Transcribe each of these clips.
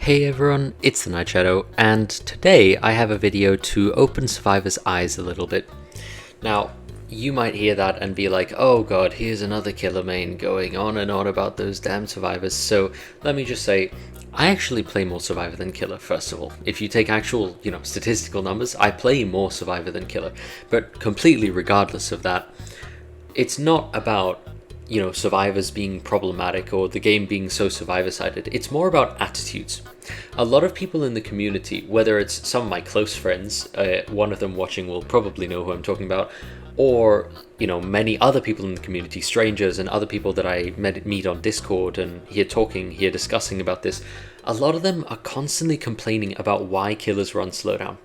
Hey everyone, it's TheNightShadow, and today I have a video to open survivors' eyes a little bit. Now, you might hear that and be like, oh god, here's another killer main going on and on about those damn survivors. So let me just say, I actually play more survivor than killer, first of all. If you take actual, statistical numbers, I play more survivor than killer. But completely regardless of that, it's not about survivors being problematic or the game being so survivor-sided. It's more about attitudes. A lot of people in the community, whether it's some of my close friends, one of them watching will probably know who I'm talking about, or many other people in the community, strangers and other people that I meet on Discord and hear discussing about this, a lot of them are constantly complaining about why killers run slowdown.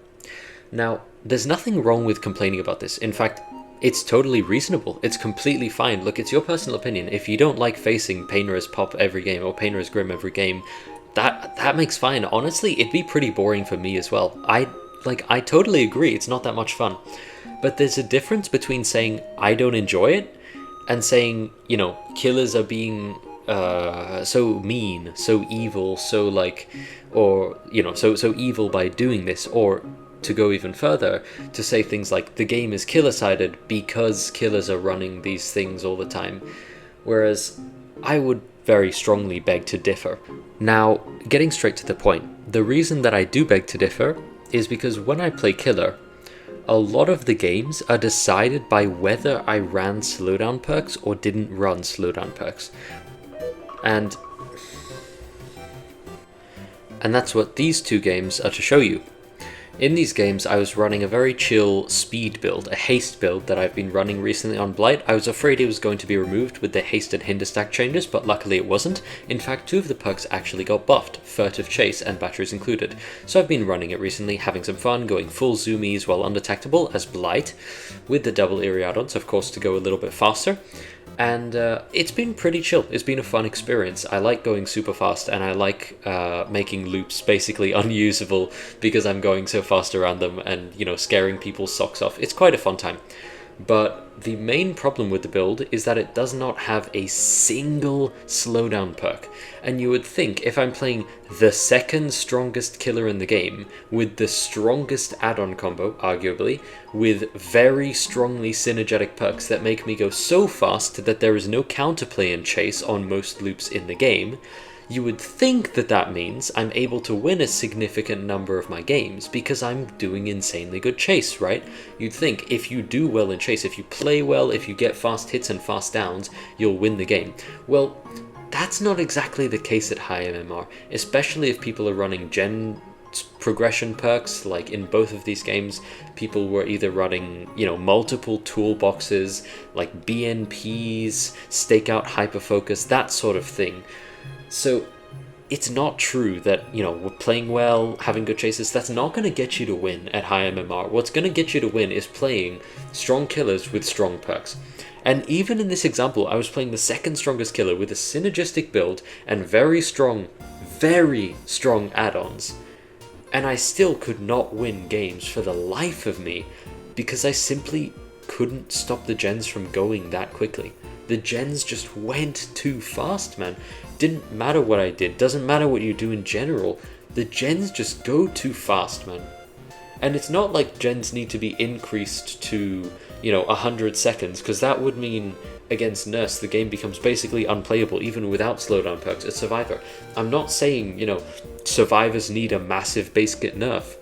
Now, there's nothing wrong with complaining about this. In fact, it's totally reasonable. It's completely fine. Look, it's your personal opinion. If you don't like facing Painter as Pop every game or Painter as Grim every game, that makes fine. Honestly, it'd be pretty boring for me as well. I totally agree. It's not that much fun. But there's a difference between saying I don't enjoy it and saying, killers are being so mean, so evil, so evil by doing this, or to go even further, to say things like the game is killer-sided because killers are running these things all the time. Whereas I would very strongly beg to differ. Now, getting straight to the point, the reason that I do beg to differ is because when I play killer, a lot of the games are decided by whether I ran slowdown perks or didn't run slowdown perks. And that's what these two games are to show you. In these games, I was running a very chill speed build, a haste build that I've been running recently on Blight. I was afraid it was going to be removed with the haste and hinder stack changes, but luckily it wasn't. In fact, two of the perks actually got buffed, Furtive Chase and Batteries included. So I've been running it recently, having some fun, going full zoomies while undetectable as Blight, with the double eerie add-ons, of course, to go a little bit faster. And it's been pretty chill. It's been a fun experience. I like going super fast, and I like making loops basically unusable because I'm going so fast around them and, scaring people's socks off. It's quite a fun time. But the main problem with the build is that it does not have a single slowdown perk. And you would think if I'm playing the second strongest killer in the game, with the strongest add-on combo, arguably, with very strongly synergetic perks that make me go so fast that there is no counterplay and chase on most loops in the game, you would think that means I'm able to win a significant number of my games because I'm doing insanely good chase, right? You'd think if you do well in chase, if you play well, if you get fast hits and fast downs, you'll win the game. Well, that's not exactly the case at high MMR, especially if people are running gen progression perks. Like in both of these games, people were either running, multiple toolboxes, like BNPs, stakeout hyperfocus, that sort of thing. So it's not true that, we're playing well, having good chases, that's not going to get you to win at high MMR. What's going to get you to win is playing strong killers with strong perks. And even in this example, I was playing the second strongest killer with a synergistic build and very strong add-ons. And I still could not win games for the life of me because I simply couldn't stop the gens from going that quickly. The gens just went too fast, man. Didn't matter what I did, doesn't matter what you do in general, the gens just go too fast, man. And it's not like gens need to be increased to, 100 seconds, because that would mean against Nurse the game becomes basically unplayable even without slowdown perks at Survivor. I'm not saying, survivors need a massive base kit nerf.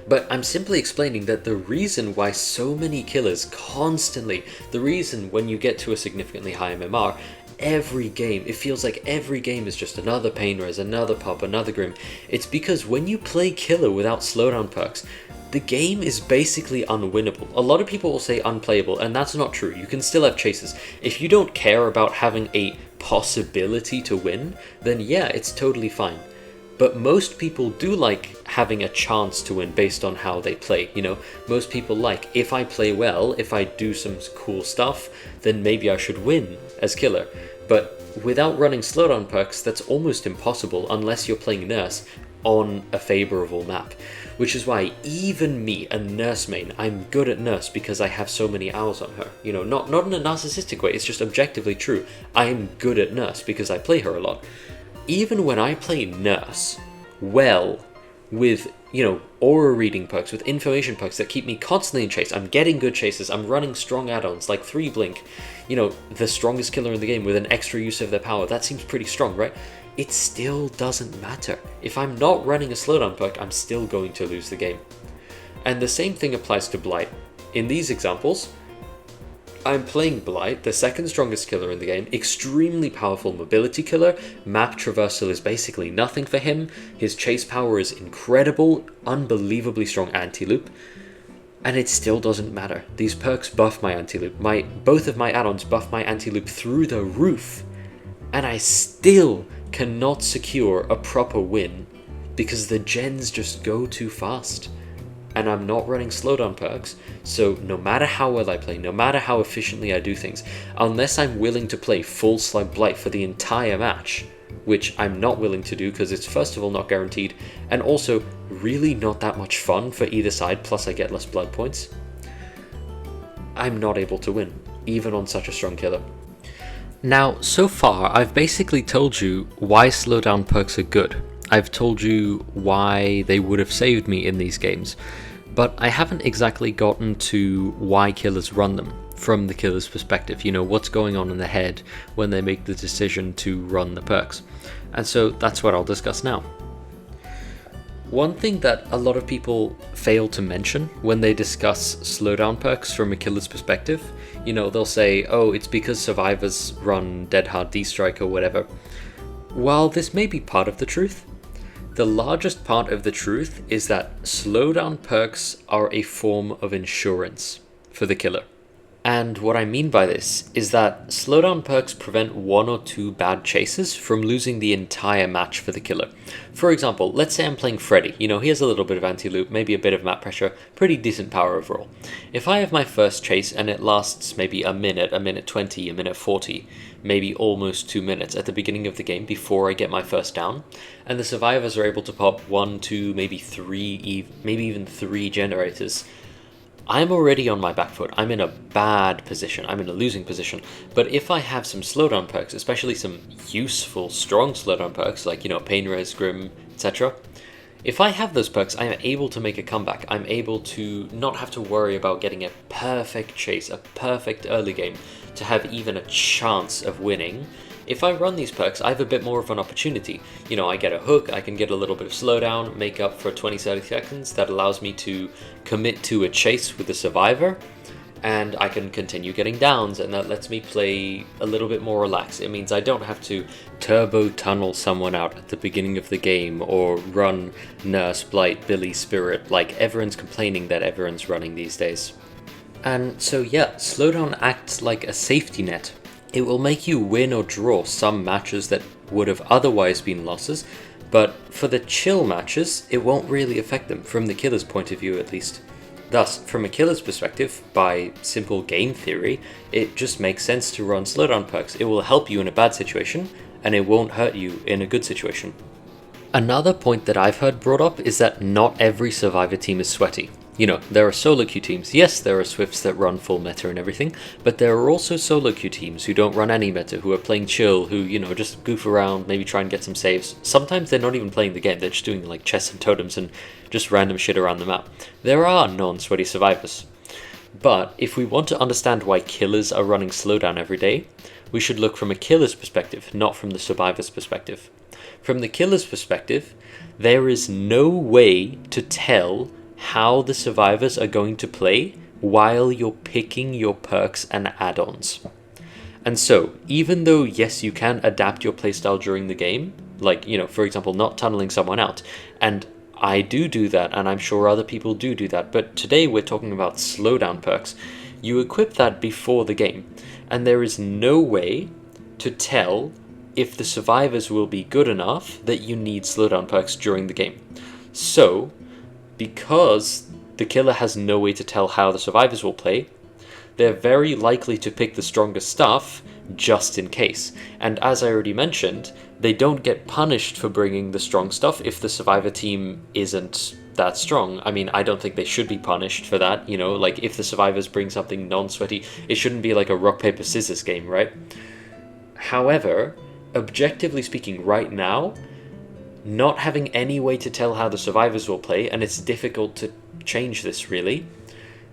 But I'm simply explaining that the reason why so many killers constantly, the reason when you get to a significantly high MMR, every game, it feels like every game is just another Painter, another Pop, another Grim. It's because when you play killer without slowdown perks, the game is basically unwinnable. A lot of people will say unplayable, and that's not true. You can still have chases. If you don't care about having a possibility to win, then yeah, it's totally fine. But most people do like having a chance to win based on how they play, Most people like, if I play well, if I do some cool stuff, then maybe I should win as killer. But without running slowdown perks, that's almost impossible unless you're playing Nurse on a favorable map. Which is why even me, a Nurse main, I'm good at Nurse because I have so many owls on her. Not in a narcissistic way, it's just objectively true. I'm good at Nurse because I play her a lot. even when I play Nurse well, with, aura reading perks, with information perks that keep me constantly in chase, I'm getting good chases, I'm running strong add-ons like 3 Blink, the strongest killer in the game with an extra use of their power, that seems pretty strong, right? It still doesn't matter. If I'm not running a slowdown perk, I'm still going to lose the game. And the same thing applies to Blight. In these examples, I'm playing Blight, the second strongest killer in the game, extremely powerful mobility killer, map traversal is basically nothing for him, his chase power is incredible, unbelievably strong anti-loop, and it still doesn't matter. These perks buff my anti-loop, both of my add-ons buff my anti-loop through the roof, and I still cannot secure a proper win because the gens just go too fast. And I'm not running slowdown perks, so no matter how well I play, no matter how efficiently I do things, unless I'm willing to play full slug blight for the entire match, which I'm not willing to do because it's first of all not guaranteed, and also really not that much fun for either side, plus I get less blood points, I'm not able to win, even on such a strong killer. Now, so far, I've basically told you why slowdown perks are good. I've told you why they would have saved me in these games, but I haven't exactly gotten to why killers run them from the killer's perspective, what's going on in their head when they make the decision to run the perks. And so that's what I'll discuss now. One thing that a lot of people fail to mention when they discuss slowdown perks from a killer's perspective, they'll say, oh, it's because survivors run Dead Hard D-Strike or whatever. While this may be part of the truth, the largest part of the truth is that slowdown perks are a form of insurance for the killer. And what I mean by this is that slowdown perks prevent 1 or 2 bad chases from losing the entire match for the killer. For example, let's say I'm playing Freddy. He has a little bit of anti-loop, maybe a bit of map pressure, pretty decent power overall. If I have my first chase and it lasts maybe a minute 20, a minute 40, maybe almost 2 minutes at the beginning of the game before I get my first down, and the survivors are able to pop 1, 2, maybe 3, maybe even 3 generators, I'm already on my back foot. I'm in a bad position. I'm in a losing position. But if I have some slowdown perks, especially some useful, strong slowdown perks, like, Pain Res, Grim, etc., if I have those perks, I am able to make a comeback. I'm able to not have to worry about getting a perfect chase, a perfect early game, to have even a chance of winning. If I run these perks, I have a bit more of an opportunity. I get a hook, I can get a little bit of slowdown, make up for 20-30 seconds. That allows me to commit to a chase with the survivor, and I can continue getting downs, and that lets me play a little bit more relaxed. It means I don't have to turbo tunnel someone out at the beginning of the game, or run Nurse, Blight, Billy, Spirit, like everyone's complaining that everyone's running these days. And so yeah, slowdown acts like a safety net. It will make you win or draw some matches that would have otherwise been losses, but for the chill matches, it won't really affect them, from the killer's point of view at least. Thus, from a killer's perspective, by simple game theory, it just makes sense to run slowdown perks. It will help you in a bad situation, and it won't hurt you in a good situation. Another point that I've heard brought up is that not every survivor team is sweaty. There are solo queue teams. Yes, there are Swifts that run full meta and everything, but there are also solo queue teams who don't run any meta, who are playing chill, who, just goof around, maybe try and get some saves. Sometimes they're not even playing the game, they're just doing like chests and totems and just random shit around the map. There are non-sweaty survivors. But if we want to understand why killers are running slowdown every day, we should look from a killer's perspective, not from the survivor's perspective. From the killer's perspective, there is no way to tell how the survivors are going to play while you're picking your perks and add-ons. And so, even though yes, you can adapt your playstyle during the game, like, for example, not tunneling someone out, and I do that, and I'm sure other people do that, but today we're talking about slowdown perks. You equip that before the game, and there is no way to tell if the survivors will be good enough that you need slowdown perks during the game. So, because the killer has no way to tell how the survivors will play, they're very likely to pick the strongest stuff just in case. And as I already mentioned, they don't get punished for bringing the strong stuff if the survivor team isn't that strong. I mean, I don't think they should be punished for that, like if the survivors bring something non-sweaty, it shouldn't be like a rock, paper, scissors game, right? However, objectively speaking, right now, not having any way to tell how the survivors will play, and it's difficult to change this really,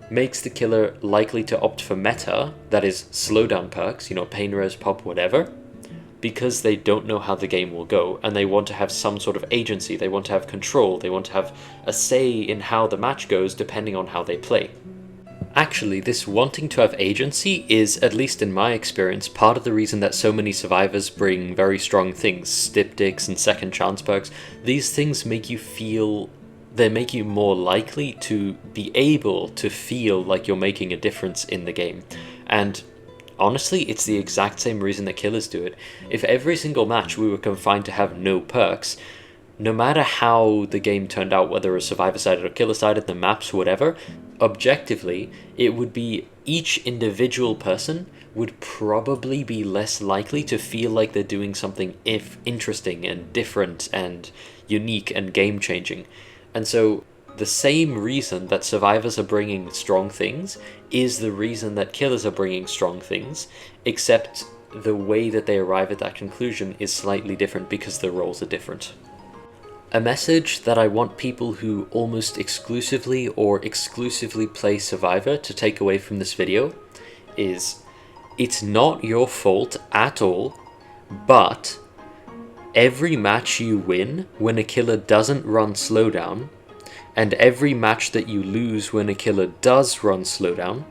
makes the killer likely to opt for meta, that is slowdown perks, pain res, pop, whatever, because they don't know how the game will go, and they want to have some sort of agency, they want to have control, they want to have a say in how the match goes depending on how they play. Actually, this wanting to have agency is, at least in my experience, part of the reason that so many survivors bring very strong things, styptics and second chance perks. These things make you feel, they make you more likely to be able to feel like you're making a difference in the game. And honestly, it's the exact same reason that killers do it. If every single match we were confined to have no perks, no matter how the game turned out, whether it was survivor-sided or killer-sided, the maps, whatever, objectively, it would be each individual person would probably be less likely to feel like they're doing something interesting and different and unique and game-changing. And so the same reason that survivors are bringing strong things is the reason that killers are bringing strong things, except the way that they arrive at that conclusion is slightly different because the roles are different. A message that I want people who almost exclusively or exclusively play Survivor to take away from this video is, it's not your fault at all, but every match you win when a killer doesn't run slowdown, and every match that you lose when a killer does run slowdown,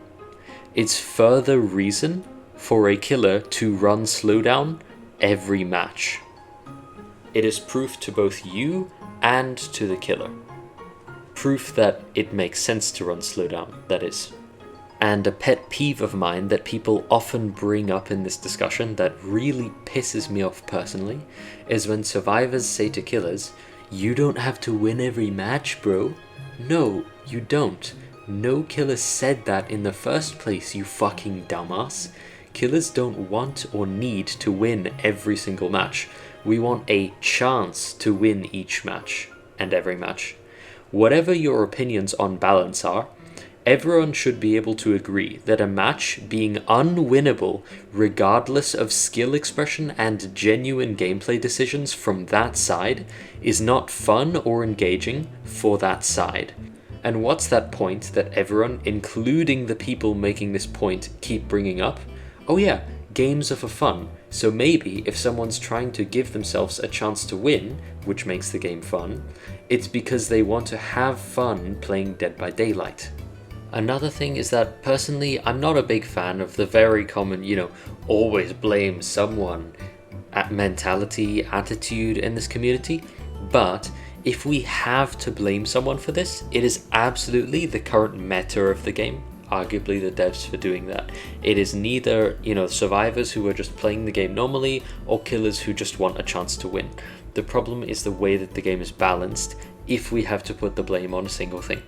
it's further reason for a killer to run slowdown every match. It is proof to both you and to the killer. Proof that it makes sense to run slowdown, that is. And a pet peeve of mine that people often bring up in this discussion that really pisses me off personally is when survivors say to killers, "You don't have to win every match, bro." No, you don't. No killer said that in the first place, you fucking dumbass. Killers don't want or need to win every single match. We want a chance to win each match and every match. Whatever your opinions on balance are, everyone should be able to agree that a match being unwinnable regardless of skill expression and genuine gameplay decisions from that side is not fun or engaging for that side. And what's that point that everyone, including the people making this point, keep bringing up? Oh yeah, games are for fun. So maybe if someone's trying to give themselves a chance to win, which makes the game fun, it's because they want to have fun playing Dead by Daylight. Another thing is that personally, I'm not a big fan of the very common, always blame someone mentality, attitude in this community, but if we have to blame someone for this, it is absolutely the current meta of the game. Arguably the devs for doing that. It is neither, survivors who are just playing the game normally or killers who just want a chance to win. The problem is the way that the game is balanced if we have to put the blame on a single thing.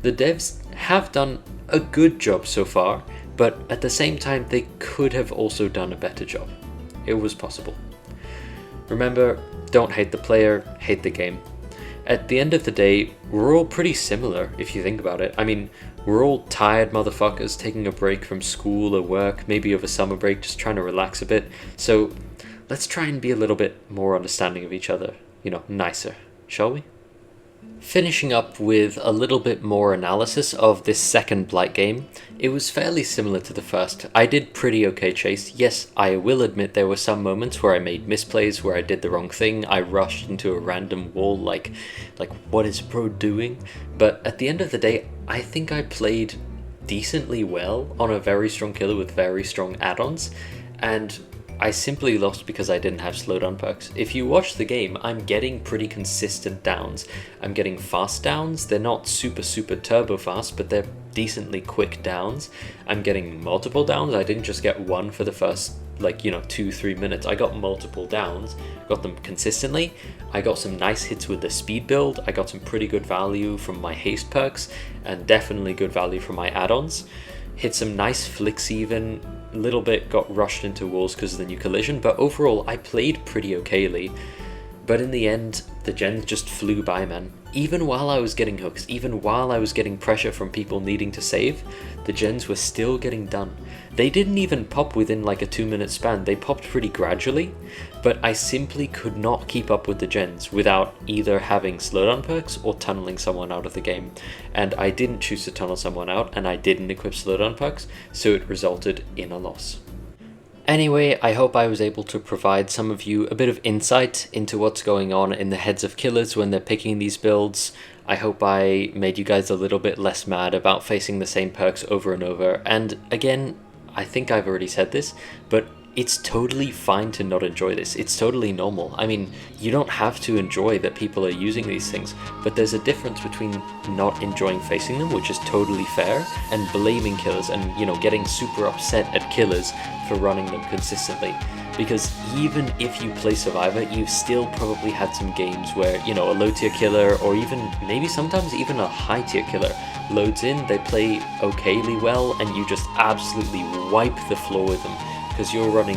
The devs have done a good job so far, but at the same time they could have also done a better job. It was possible. Remember, don't hate the player, hate the game. At the end of the day, we're all pretty similar if you think about it. I mean, we're all tired motherfuckers taking a break from school or work, maybe over summer break, just trying to relax a bit. So let's try and be a little bit more understanding of each other, nicer, shall we? Finishing up with a little bit more analysis of this second Blight game, it was fairly similar to the first. I did pretty okay chase. Yes, I will admit there were some moments where I made misplays, where I did the wrong thing. I rushed into a random wall like what is bro doing? But at the end of the day, I think I played decently well on a very strong killer with very strong add-ons, and I simply lost because I didn't have slowdown perks. If you watch the game, I'm getting pretty consistent downs. I'm getting fast downs. They're not super turbo fast, but they're decently quick downs. I'm getting multiple downs. I didn't just get one for the first 2-3 minutes. I got multiple downs, got them consistently. I got some nice hits with the speed build. I got some pretty good value from my haste perks and definitely good value from my add-ons. Hit some nice flicks even, a little bit got rushed into walls because of the new collision, but overall I played pretty okayly. But in the end, the gens just flew by, man. Even while I was getting hooks, even while I was getting pressure from people needing to save, the gens were still getting done. They didn't even pop within like a 2-minute span, they popped pretty gradually, but I simply could not keep up with the gens without either having slowdown perks or tunneling someone out of the game. And I didn't choose to tunnel someone out, and I didn't equip slowdown perks, so it resulted in a loss. Anyway, I hope I was able to provide some of you a bit of insight into what's going on in the heads of killers when they're picking these builds. I hope I made you guys a little bit less mad about facing the same perks over and over. And again, I think I've already said this, but it's totally fine to not enjoy this. It's totally normal. I mean, you don't have to enjoy that people are using these things, but there's a difference between not enjoying facing them, which is totally fair, and blaming killers and, you know, getting super upset at killers for running them consistently. Because even if you play Survivor, you've still probably had some games where, you know, a low tier killer, or even maybe sometimes even a high tier killer loads in, they play okayly well, and you just absolutely wipe the floor with them. Because you're running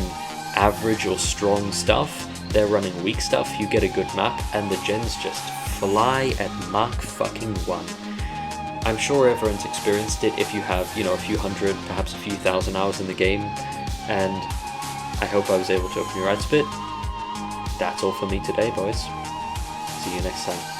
average or strong stuff, they're running weak stuff, you get a good map, and the gens just fly at Mach fucking 1. I'm sure everyone's experienced it if you have, you know, a few hundred, perhaps a few thousand hours in the game, and I hope I was able to open your eyes a bit. That's all for me today, boys. See you next time.